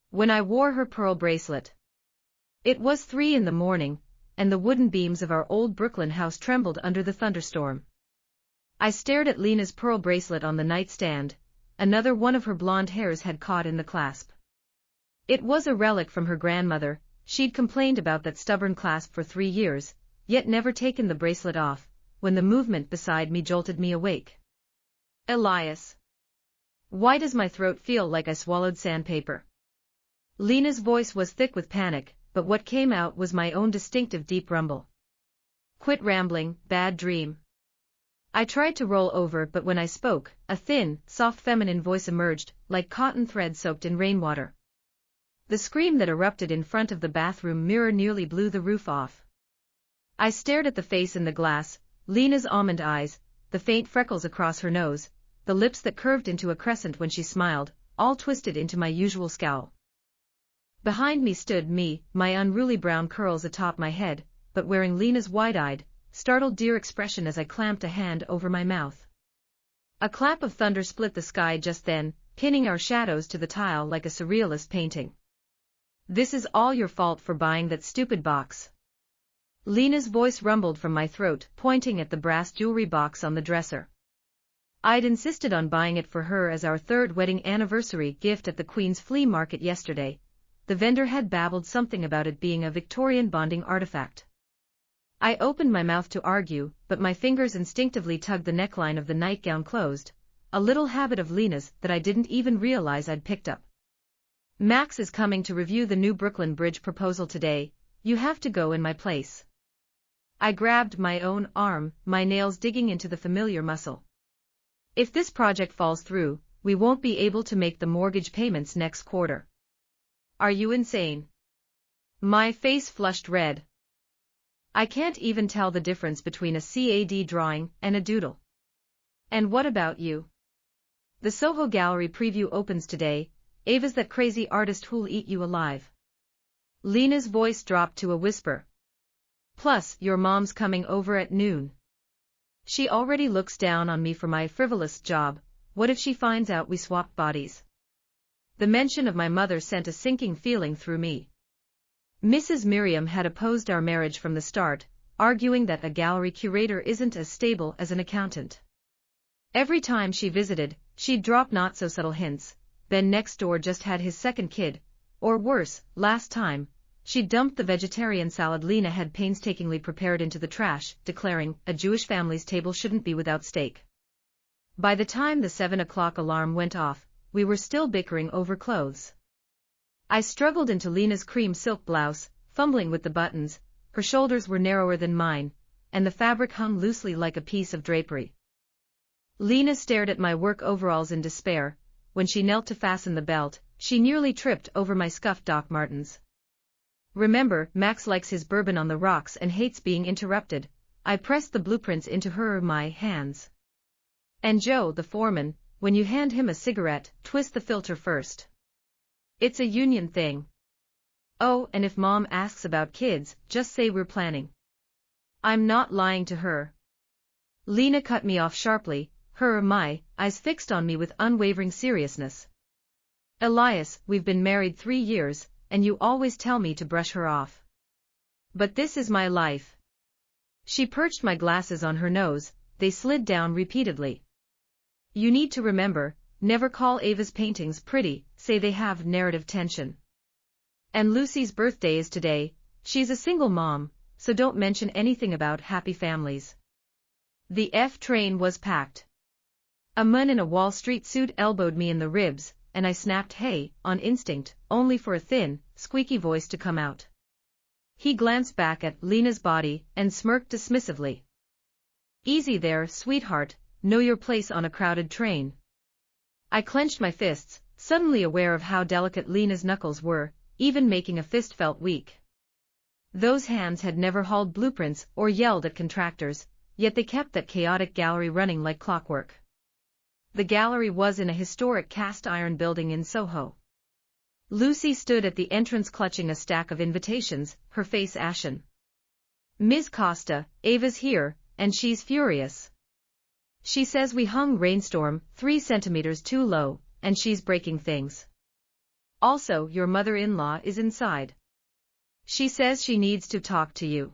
when I wore her pearl bracelet. It was 3 in the morning, and the wooden beams of our old Brooklyn house trembled under the thunderstorm. I stared at Lena's pearl bracelet on the nightstand. Another one of her blonde hairs had caught in the clasp. It was a relic from her grandmother. She'd complained about that stubborn clasp for 3 years, yet never taken the bracelet off, when the movement beside me jolted me awake. Elias. Why does my throat feel like I swallowed sandpaper? Lena's voice was thick with panic, but what came out was my own distinctive deep rumble. Quit rambling, bad dream. I tried to roll over, but when I spoke, a thin, soft feminine voice emerged, like cotton thread soaked in rainwater. The scream that erupted in front of the bathroom mirror nearly blew the roof off. I stared at the face in the glass, Lena's almond eyes, the faint freckles across her nose, the lips that curved into a crescent when she smiled, all twisted into my usual scowl. Behind me stood me, my unruly brown curls atop my head, but wearing Lena's wide-eyed, startled deer expression as I clamped a hand over my mouth. A clap of thunder split the sky just then, pinning our shadows to the tile like a surrealist painting. This is all your fault for buying that stupid box. Lena's voice rumbled from my throat, pointing at the brass jewelry box on the dresser. I'd insisted on buying it for her as our 3rd wedding anniversary gift at the Queen's Flea Market yesterday. The vendor had babbled something about it being a Victorian bonding artifact. I opened my mouth to argue, but my fingers instinctively tugged the neckline of the nightgown closed, a little habit of Lena's that I didn't even realize I'd picked up. Max is coming to review the new Brooklyn Bridge proposal today. You have to go in my place. I grabbed my own arm, my nails digging into the familiar muscle. If this project falls through, we won't be able to make the mortgage payments next quarter. Are you insane? My face flushed red. I can't even tell the difference between a CAD drawing and a doodle. And what about you? The Soho Gallery preview opens today. Ava's that crazy artist who'll eat you alive. Lena's voice dropped to a whisper. Plus, your mom's coming over at noon. She already looks down on me for my frivolous job. What if she finds out we swapped bodies? The mention of my mother sent a sinking feeling through me. Mrs. Miriam had opposed our marriage from the start, arguing that a gallery curator isn't as stable as an accountant. Every time she visited, she'd drop not-so-subtle hints. Ben next door just had his 2nd kid, or worse, last time, she dumped the vegetarian salad Lena had painstakingly prepared into the trash, declaring, a Jewish family's table shouldn't be without steak. By the time the 7 o'clock alarm went off, we were still bickering over clothes. I struggled into Lena's cream silk blouse, fumbling with the buttons. Her shoulders were narrower than mine, and the fabric hung loosely like a piece of drapery. Lena stared at my work overalls in despair. When she knelt to fasten the belt, she nearly tripped over my scuffed Doc Martens. Remember, Max likes his bourbon on the rocks and hates being interrupted. I pressed the blueprints into my hands. And Joe, the foreman, when you hand him a cigarette, twist the filter first. It's a union thing. Oh, and if Mom asks about kids, just say we're planning. I'm not lying to her. Lena cut me off sharply, my eyes fixed on me with unwavering seriousness. Elias, we've been married 3 years, and you always tell me to brush her off. But this is my life. She perched my glasses on her nose, they slid down repeatedly. You need to remember, never call Ava's paintings pretty, say they have narrative tension. And Lucy's birthday is today, she's a single mom, so don't mention anything about happy families. The F train was packed. A man in a Wall Street suit elbowed me in the ribs, and I snapped hey, on instinct, only for a thin, squeaky voice to come out. He glanced back at Lena's body and smirked dismissively. Easy there, sweetheart, know your place on a crowded train. I clenched my fists, suddenly aware of how delicate Lena's knuckles were, even making a fist felt weak. Those hands had never hauled blueprints or yelled at contractors, yet they kept that chaotic gallery running like clockwork. The gallery was in a historic cast-iron building in Soho. Lucy stood at the entrance clutching a stack of invitations, her face ashen. Ms. Costa, Ava's here, and she's furious. She says we hung Rainstorm 3 centimeters too low, and she's breaking things. Also, your mother-in-law is inside. She says she needs to talk to you.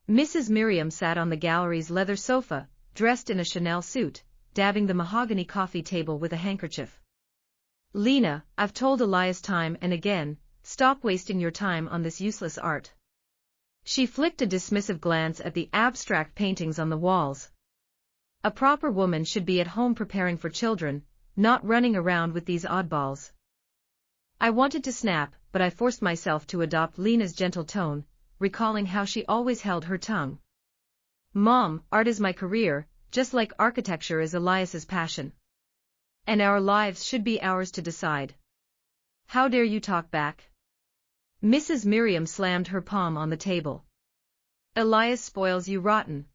Mrs. Miriam sat on the gallery's leather sofa, dressed in a Chanel suit, dabbing the mahogany coffee table with a handkerchief. Lena, I've told Elias time and again, stop wasting your time on this useless art. She flicked a dismissive glance at the abstract paintings on the walls. A proper woman should be at home preparing for children, not running around with these oddballs. I wanted to snap, but I forced myself to adopt Lena's gentle tone, recalling how she always held her tongue. Mom, art is my career, just like architecture is Elias's passion. And our lives should be ours to decide. How dare you talk back? Mrs. Miriam slammed her palm on the table. Elias spoils you rotten.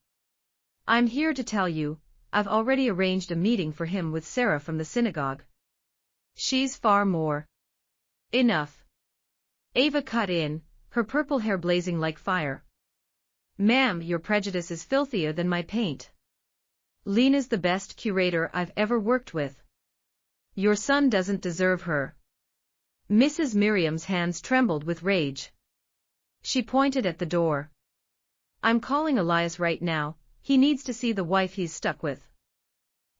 I'm here to tell you, I've already arranged a meeting for him with Sarah from the synagogue. She's far more. Enough. Ava cut in, her purple hair blazing like fire. Ma'am, your prejudice is filthier than my paint. Lena's the best curator I've ever worked with. Your son doesn't deserve her. Mrs. Miriam's hands trembled with rage. She pointed at the door. I'm calling Elias right now, he needs to see the wife he's stuck with.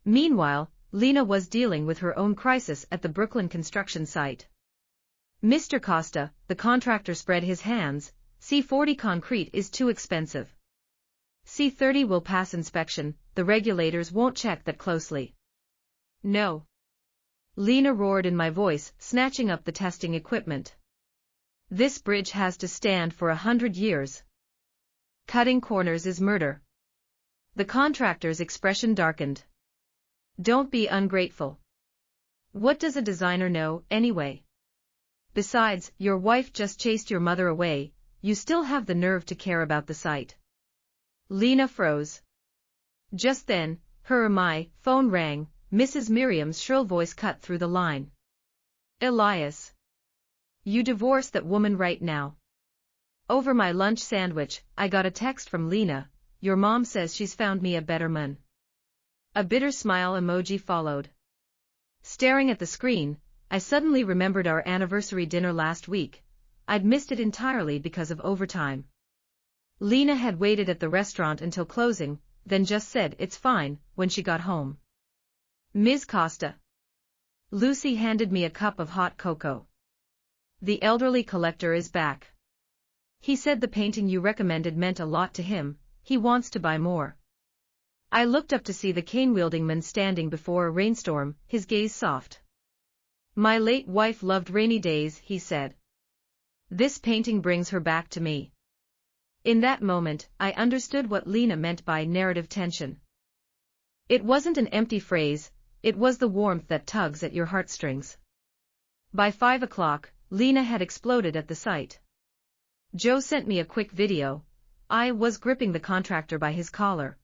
Meanwhile, Lena was dealing with her own crisis at the Brooklyn construction site. Mr. Costa, the contractor, spread his hands. C40 concrete is too expensive. C30 will pass inspection, the regulators won't check that closely. No. Lena roared in my voice, snatching up the testing equipment. This bridge has to stand for 100 years. Cutting corners is murder. The contractor's expression darkened. Don't be ungrateful. What does a designer know, anyway? Besides, your wife just chased your mother away, you still have the nerve to care about the site. Lena froze. Just then, my phone rang. Mrs. Miriam's shrill voice cut through the line. Elias. You divorce that woman right now. Over my lunch sandwich, I got a text from Lena, your mom says she's found me a better man. A bitter smile emoji followed. Staring at the screen, I suddenly remembered our anniversary dinner last week. I'd missed it entirely because of overtime. Lena had waited at the restaurant until closing, then just said it's fine when she got home. Ms. Costa. Lucy handed me a cup of hot cocoa. The elderly collector is back. He said the painting you recommended meant a lot to him, he wants to buy more. I looked up to see the cane-wielding man standing before a rainstorm, his gaze soft. My late wife loved rainy days, he said. This painting brings her back to me. In that moment, I understood what Lena meant by narrative tension. It wasn't an empty phrase, it was the warmth that tugs at your heartstrings. By 5 o'clock, Lena had exploded at the site. Joe sent me a quick video. I was gripping the contractor by his collar.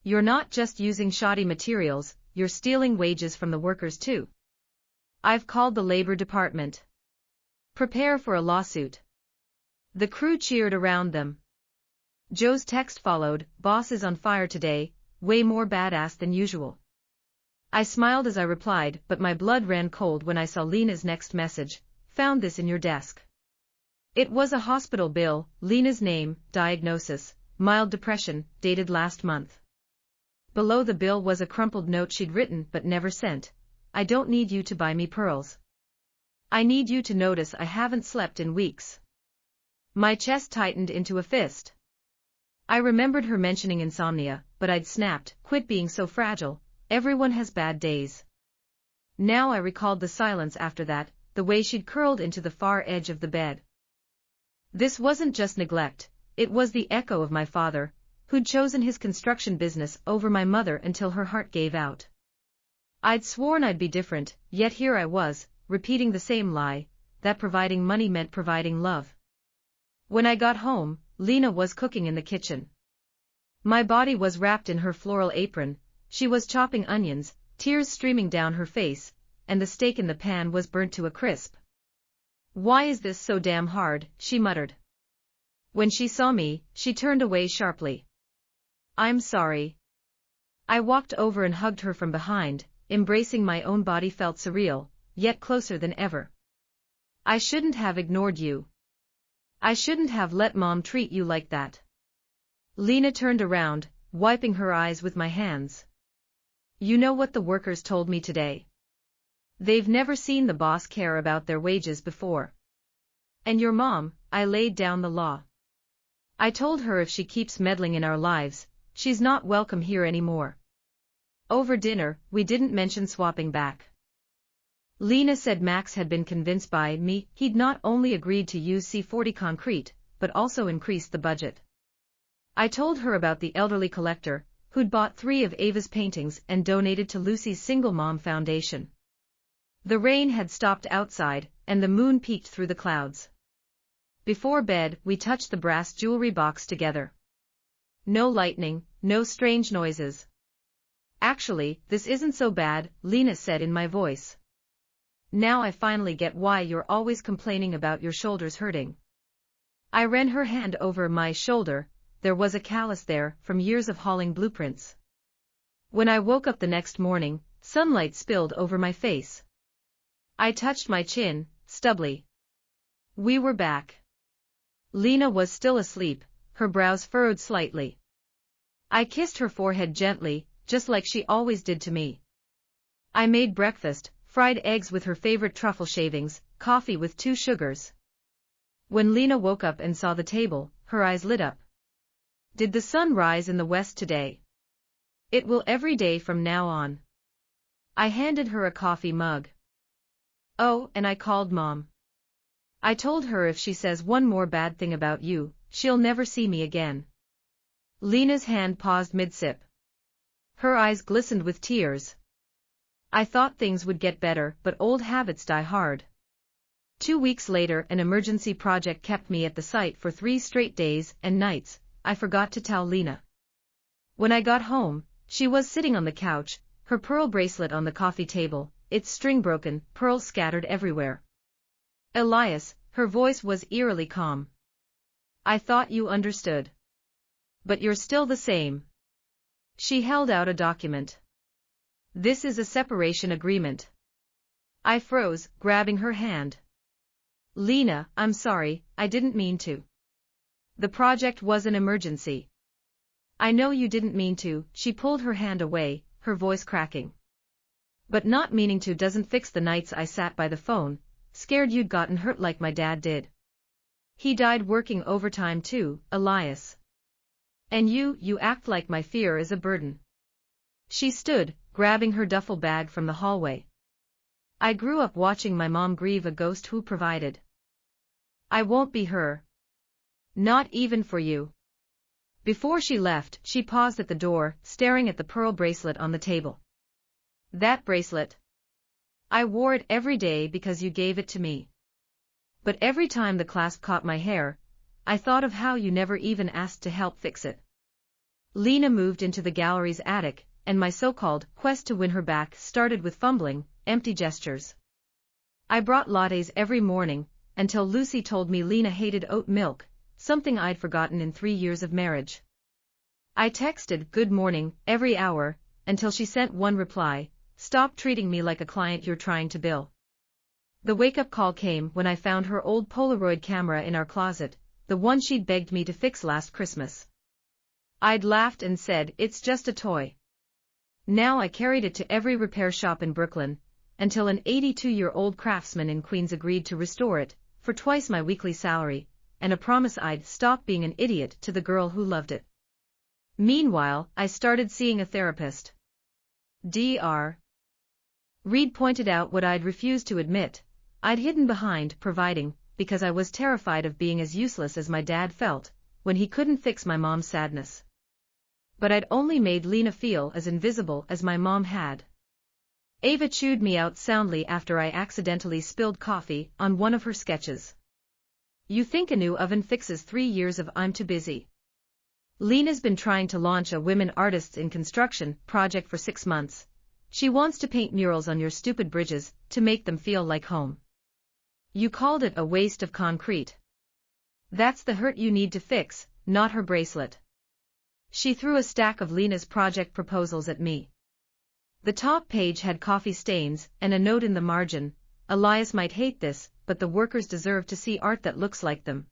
You're not just using shoddy materials, you're stealing wages from the workers too. I've called the labor department. Prepare for a lawsuit. The crew cheered around them. Joe's text followed, boss is on fire today, way more badass than usual. I smiled as I replied, but my blood ran cold when I saw Lena's next message, found this in your desk. It was a hospital bill, Lena's name, diagnosis, mild depression, dated last month. Below the bill was a crumpled note she'd written but never sent. I don't need you to buy me pearls. I need you to notice I haven't slept in weeks. My chest tightened into a fist. I remembered her mentioning insomnia, but I'd snapped, quit being so fragile, everyone has bad days. Now I recalled the silence after that, the way she'd curled into the far edge of the bed. This wasn't just neglect, it was the echo of my father, who'd chosen his construction business over my mother until her heart gave out. I'd sworn I'd be different, yet here I was, repeating the same lie, that providing money meant providing love. When I got home, Lena was cooking in the kitchen. My body was wrapped in her floral apron, she was chopping onions, tears streaming down her face, and the steak in the pan was burnt to a crisp. Why is this so damn hard, she muttered. When she saw me, she turned away sharply. I'm sorry. I walked over and hugged her from behind, embracing my own body felt surreal, yet closer than ever. I shouldn't have ignored you. I shouldn't have let Mom treat you like that. Lena turned around, wiping her eyes with my hands. You know what the workers told me today? They've never seen the boss care about their wages before. And your mom, I laid down the law. I told her if she keeps meddling in our lives, she's not welcome here anymore. Over dinner, we didn't mention swapping back. Lena said Max had been convinced by me he'd not only agreed to use C40 concrete, but also increased the budget. I told her about the elderly collector, who'd bought 3 of Ava's paintings and donated to Lucy's Single Mom Foundation. The rain had stopped outside, and the moon peeked through the clouds. Before bed, we touched the brass jewelry box together. No lightning, no strange noises. Actually, this isn't so bad, Lena said in my voice. Now I finally get why you're always complaining about your shoulders hurting. I ran her hand over my shoulder. There was a callus there from years of hauling blueprints. When I woke up the next morning, sunlight spilled over my face. I touched my chin, stubbly. We were back. Lena was still asleep, her brows furrowed slightly. I kissed her forehead gently, just like she always did to me. I made breakfast, fried eggs with her favorite truffle shavings, coffee with 2 sugars. When Lena woke up and saw the table, her eyes lit up. Did the sun rise in the west today? It will every day from now on. I handed her a coffee mug. Oh, and I called Mom. I told her if she says one more bad thing about you, she'll never see me again. Lena's hand paused mid-sip. Her eyes glistened with tears. I thought things would get better, but old habits die hard. 2 weeks later, an emergency project kept me at the site for 3 straight days and nights. I forgot to tell Lena. When I got home, she was sitting on the couch, her pearl bracelet on the coffee table, its string broken, pearls scattered everywhere. Elias, her voice was eerily calm. I thought you understood. But you're still the same. She held out a document. This is a separation agreement. I froze, grabbing her hand. Lena, I'm sorry, I didn't mean to. The project was an emergency. I know you didn't mean to, she pulled her hand away, her voice cracking. But not meaning to doesn't fix the nights I sat by the phone, scared you'd gotten hurt like my dad did. He died working overtime too, Elias. And you act like my fear is a burden. She stood, grabbing her duffel bag from the hallway. I grew up watching my mom grieve a ghost who provided. I won't be her. Not even for you. Before she left, she paused at the door, staring at the pearl bracelet on the table. That bracelet. I wore it every day because you gave it to me. But every time the clasp caught my hair, I thought of how you never even asked to help fix it. Lena moved into the gallery's attic, and my so-called quest to win her back started with fumbling, empty gestures. I brought lattes every morning, until Lucy told me Lena hated oat milk, something I'd forgotten in 3 years of marriage. I texted good morning every hour, until she sent one reply, stop treating me like a client you're trying to bill. The wake-up call came when I found her old Polaroid camera in our closet, the one she'd begged me to fix last Christmas. I'd laughed and said, it's just a toy. Now I carried it to every repair shop in Brooklyn, until an 82-year-old craftsman in Queens agreed to restore it, for twice my weekly salary, and a promise I'd stop being an idiot to the girl who loved it. Meanwhile, I started seeing a therapist. Dr. Reed pointed out what I'd refused to admit. I'd hidden behind providing, because I was terrified of being as useless as my dad felt, when he couldn't fix my mom's sadness. But I'd only made Lena feel as invisible as my mom had. Ava chewed me out soundly after I accidentally spilled coffee on one of her sketches. You think a new oven fixes 3 years of I'm too busy? Lena's been trying to launch a Women Artists in Construction project for 6 months. She wants to paint murals on your stupid bridges to make them feel like home. You called it a waste of concrete. That's the hurt you need to fix, not her bracelet. She threw a stack of Lena's project proposals at me. The top page had coffee stains and a note in the margin, Elias might hate this, but the workers deserve to see art that looks like them.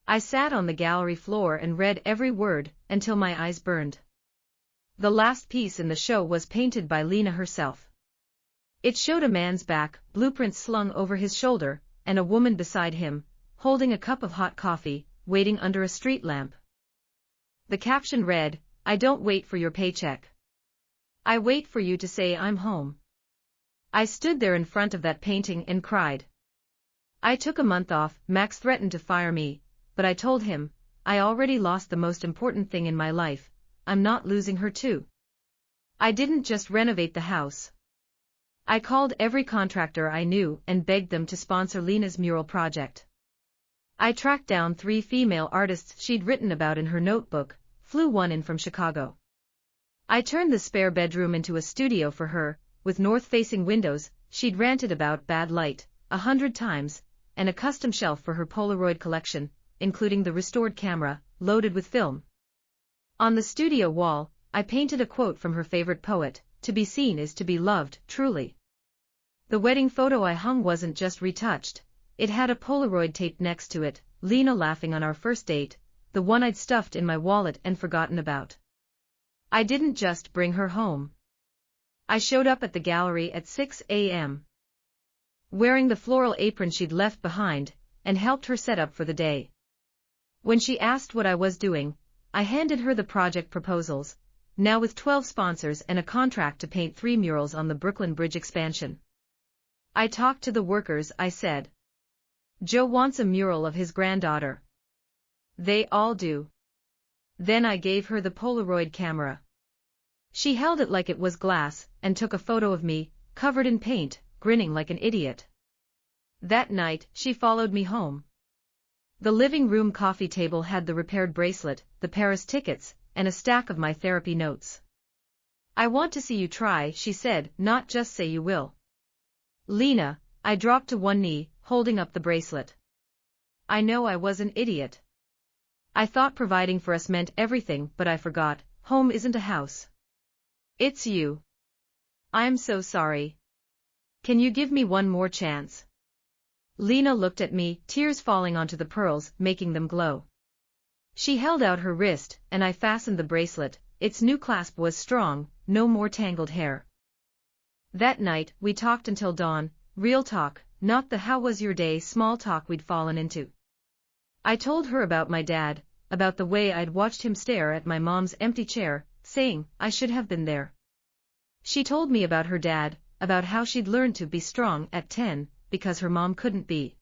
I sat on the gallery floor and read every word, until my eyes burned. The last piece in the show was painted by Lena herself. It showed a man's back, blueprints slung over his shoulder, and a woman beside him, holding a cup of hot coffee, waiting under a street lamp. The caption read, "I don't wait for your paycheck. I wait for you to say I'm home." I stood there in front of that painting and cried. I took a month off. Max threatened to fire me, but I told him, I already lost the most important thing in my life, I'm not losing her too. I didn't just renovate the house. I called every contractor I knew and begged them to sponsor Lena's mural project. I tracked down 3 female artists she'd written about in her notebook, flew one in from Chicago. I turned the spare bedroom into a studio for her, with north-facing windows she'd ranted about bad light 100 times, and a custom shelf for her Polaroid collection, including the restored camera, loaded with film. On the studio wall, I painted a quote from her favorite poet, "To be seen is to be loved, truly." The wedding photo I hung wasn't just retouched, it had a Polaroid taped next to it, Lena laughing on our first date, the one I'd stuffed in my wallet and forgotten about. I didn't just bring her home. I showed up at the gallery at 6 a.m. wearing the floral apron she'd left behind, and helped her set up for the day. When she asked what I was doing, I handed her the project proposals, now with 12 sponsors and a contract to paint 3 murals on the Brooklyn Bridge expansion. I talked to the workers, I said. Joe wants a mural of his granddaughter. They all do. Then I gave her the Polaroid camera. She held it like it was glass, and took a photo of me, covered in paint, grinning like an idiot. That night, she followed me home. The living room coffee table had the repaired bracelet, the Paris tickets, and a stack of my therapy notes. "I want to see you try," she said, "not just say you will." "Lena," I dropped to one knee, holding up the bracelet. I know I was an idiot. I thought providing for us meant everything, but I forgot, home isn't a house. It's you. I'm so sorry. Can you give me one more chance? Lena looked at me, tears falling onto the pearls, making them glow. She held out her wrist, and I fastened the bracelet. Its new clasp was strong, no more tangled hair. That night, we talked until dawn, real talk, not the "how was your day" small talk we'd fallen into. I told her about my dad, about the way I'd watched him stare at my mom's empty chair, saying, I should have been there. She told me about her dad, about how she'd learned to be strong at 10, because her mom couldn't be.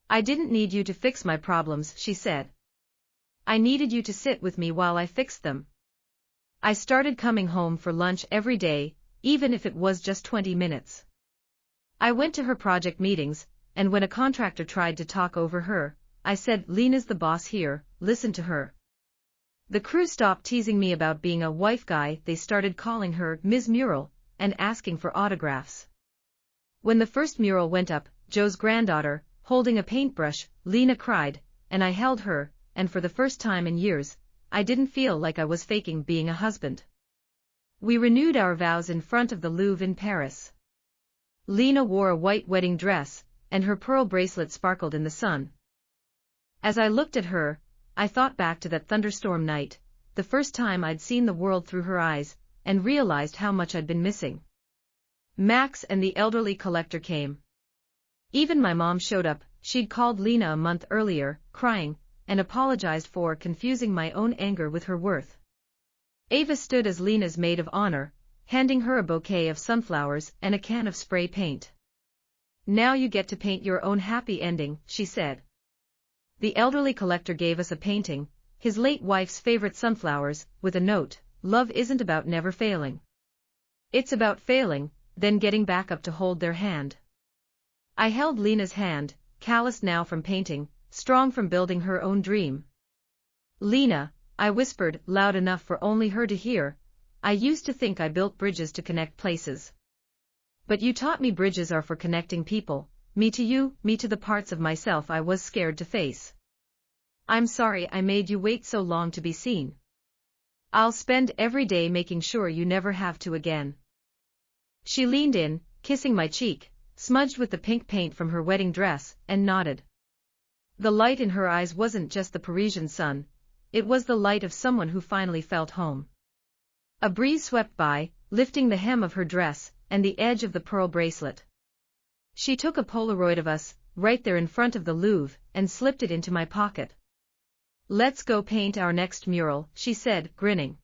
"I didn't need you to fix my problems," she said. "I needed you to sit with me while I fixed them." I started coming home for lunch every day, even if it was just 20 minutes. I went to her project meetings, and when a contractor tried to talk over her, I said, "Lena's the boss here, listen to her." The crew stopped teasing me about being a wife guy. They started calling her Ms. Mural, and asking for autographs. When the first mural went up, Joe's granddaughter, holding a paintbrush, Lena cried, and I held her, and for the first time in years, I didn't feel like I was faking being a husband. We renewed our vows in front of the Louvre in Paris. Lena wore a white wedding dress, and her pearl bracelet sparkled in the sun. As I looked at her, I thought back to that thunderstorm night, the first time I'd seen the world through her eyes, and realized how much I'd been missing. Max and the elderly collector came. Even my mom showed up. She'd called Lena a month earlier, crying, and apologized for confusing my own anger with her worth. Ava stood as Lena's maid of honor, handing her a bouquet of sunflowers and a can of spray paint. "Now you get to paint your own happy ending," she said. The elderly collector gave us a painting, his late wife's favorite sunflowers, with a note, "Love isn't about never failing. It's about failing, then getting back up to hold their hand." I held Lena's hand, calloused now from painting, strong from building her own dream. "Lena," I whispered, loud enough for only her to hear, "I used to think I built bridges to connect places. But you taught me bridges are for connecting people, me to you, me to the parts of myself I was scared to face. I'm sorry I made you wait so long to be seen. I'll spend every day making sure you never have to again." She leaned in, kissing my cheek, smudged with the pink paint from her wedding dress, and nodded. The light in her eyes wasn't just the Parisian sun, it was the light of someone who finally felt home. A breeze swept by, lifting the hem of her dress, and the edge of the pearl bracelet. She took a Polaroid of us, right there in front of the Louvre, and slipped it into my pocket. "Let's go paint our next mural," she said, grinning.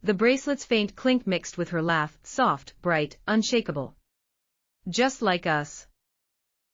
The bracelet's faint clink mixed with her laugh, soft, bright, unshakable. "Just like us."